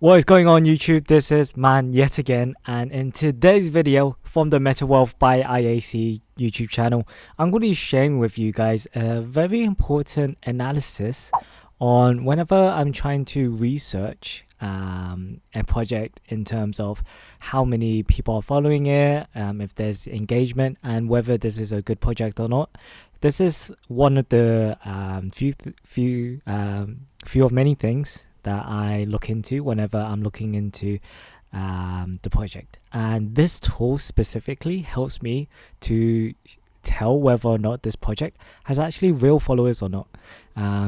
What is going on YouTube? This is Man yet again, and in today's video from the Meta Wealth by IAC YouTube channel, I'm going to be sharing with you guys a very important analysis on whenever I'm trying to research a project in terms of how many people are following it, if there's engagement, and whether this is a good project or not. This is one of the few of many things that I look into whenever I'm looking into the project, and this tool specifically helps me to tell whether or not this project has actually real followers or not,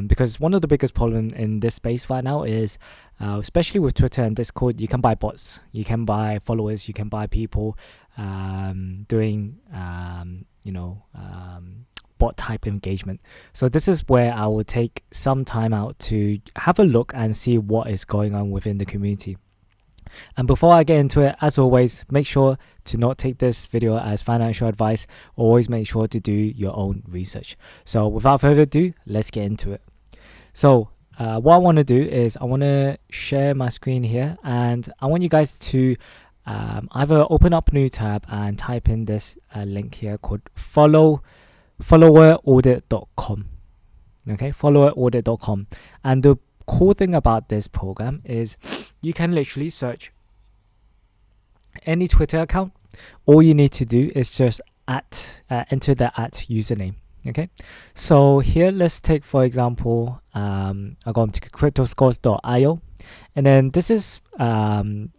because one of the biggest problems in this space right now is especially with Twitter and Discord, you can buy bots, you can buy followers, you can buy people doing bot type engagement. So this is where I will take some time out to have a look and see what is going on within the community. And before I get into it, as always, make sure to not take this video as financial advice. Always make sure to do your own research. So without further ado, let's get into it. So what I want to do is I want to share my screen here, and I want you guys to either open up a new tab and type in this link here called followeraudit.com. Okay, followeraudit.com. And the cool thing about this program is you can literally search any Twitter account. All you need to do is just enter the username. Okay, so here let's take, for example, I go to cryptoscores.io, and then this is the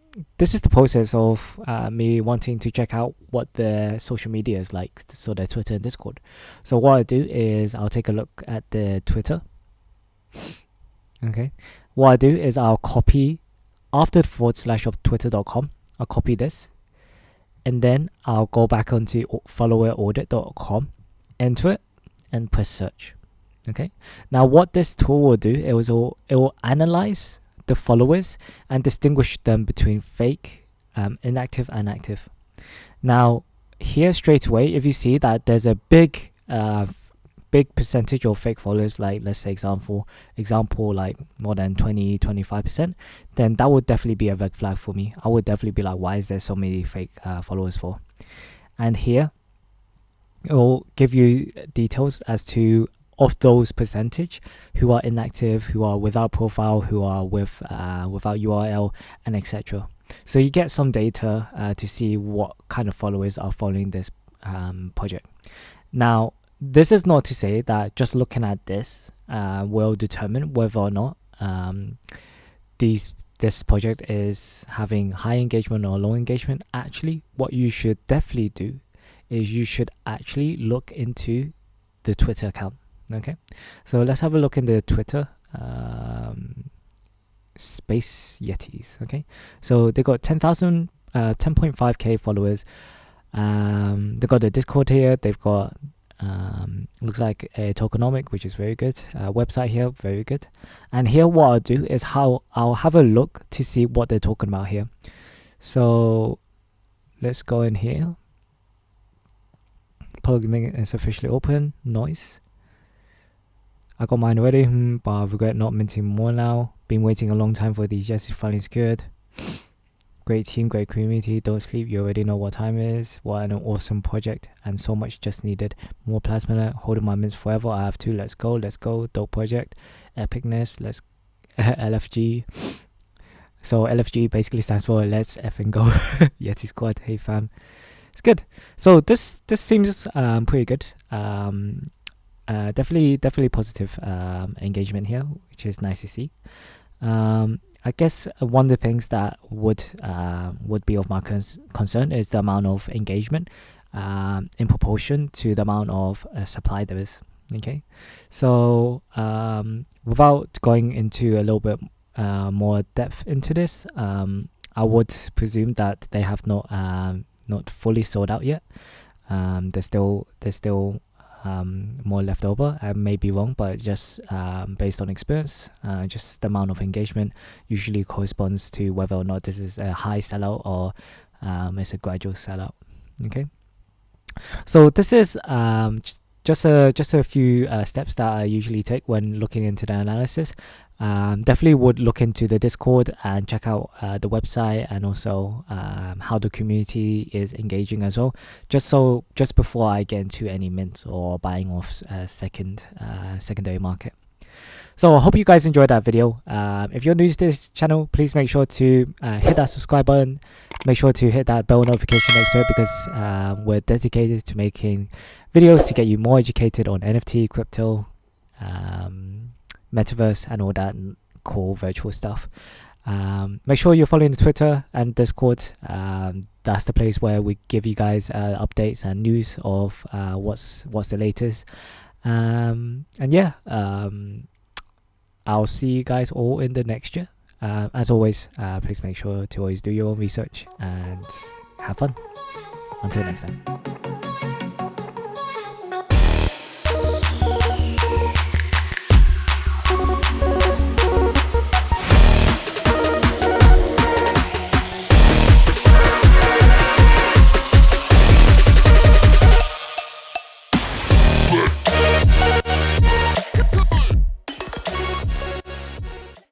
process of me wanting to check out what the social media is like, so their Twitter and Discord. So what I do is I'll take a look at the Twitter. Okay, what I do is I'll copy after the / of twitter.com. I'll copy this, and then I'll go back onto followeraudit.com, enter it, and press search. Okay, now what this tool will do, it will analyze the followers and distinguish them between fake, inactive, and active. Now here straight away, if you see that there's a big percentage of fake followers, like let's say example like more than 20-25%, then that would definitely be a red flag for me. I would definitely be like, why is there so many fake followers for? And here it will give you details as to of those percentage who are inactive, who are without profile, who are without URL, and etc. So you get some data to see what kind of followers are following this project. Now this is not to say that just looking at this will determine whether or not this project is having high engagement or low engagement. Actually, what you should definitely do is you should actually look into the Twitter account. Okay, so let's have a look in the Twitter Space Yetis. Okay, so they got 10.5k followers. They got the Discord here. They've got looks like a tokenomic, which is very good. Website here, very good. And here what I'll do is I'll have a look to see what they're talking about here. So let's go in here. Plugging is officially open. Nice. I got mine already, but I regret not minting more now. Been waiting a long time for these. Yes, it's finally secured. Great team, great community. Don't sleep. You already know what time it is. What an awesome project, and so much just needed. More plasma. Holding my mints forever. I have to. Let's go. Let's go. Dope project. Epicness. Let's LFG. So LFG basically stands for Let's Effing Go. Yeti Squad. Hey fam. It's good. So this seems pretty good. Definitely positive engagement here, which is nice to see. I guess one of the things that would be of my concern is the amount of engagement in proportion to the amount of supply there is. Okay, so without going into a little bit more depth into this, I would presume that they have not fully sold out yet. There's still more left over. I may be wrong, but just based on experience, just the amount of engagement usually corresponds to whether or not this is a high sellout or it's a gradual sellout. Okay, so this is just a few steps that I usually take when looking into the analysis. Definitely would look into the Discord and check out the website, and also how the community is engaging as well. Just before I get into any mints or buying off secondary market. So I hope you guys enjoyed that video. If you're new to this channel, please make sure to hit that subscribe button. Make sure to hit that bell notification next to it, because we're dedicated to making videos to get you more educated on NFT, crypto, metaverse, and all that cool virtual stuff. Make sure you're following the Twitter and Discord. That's the place where we give you guys updates and news of what's the latest. And yeah, I'll see you guys all in the next year. As always, please make sure to always do your own research and have fun. Until next time.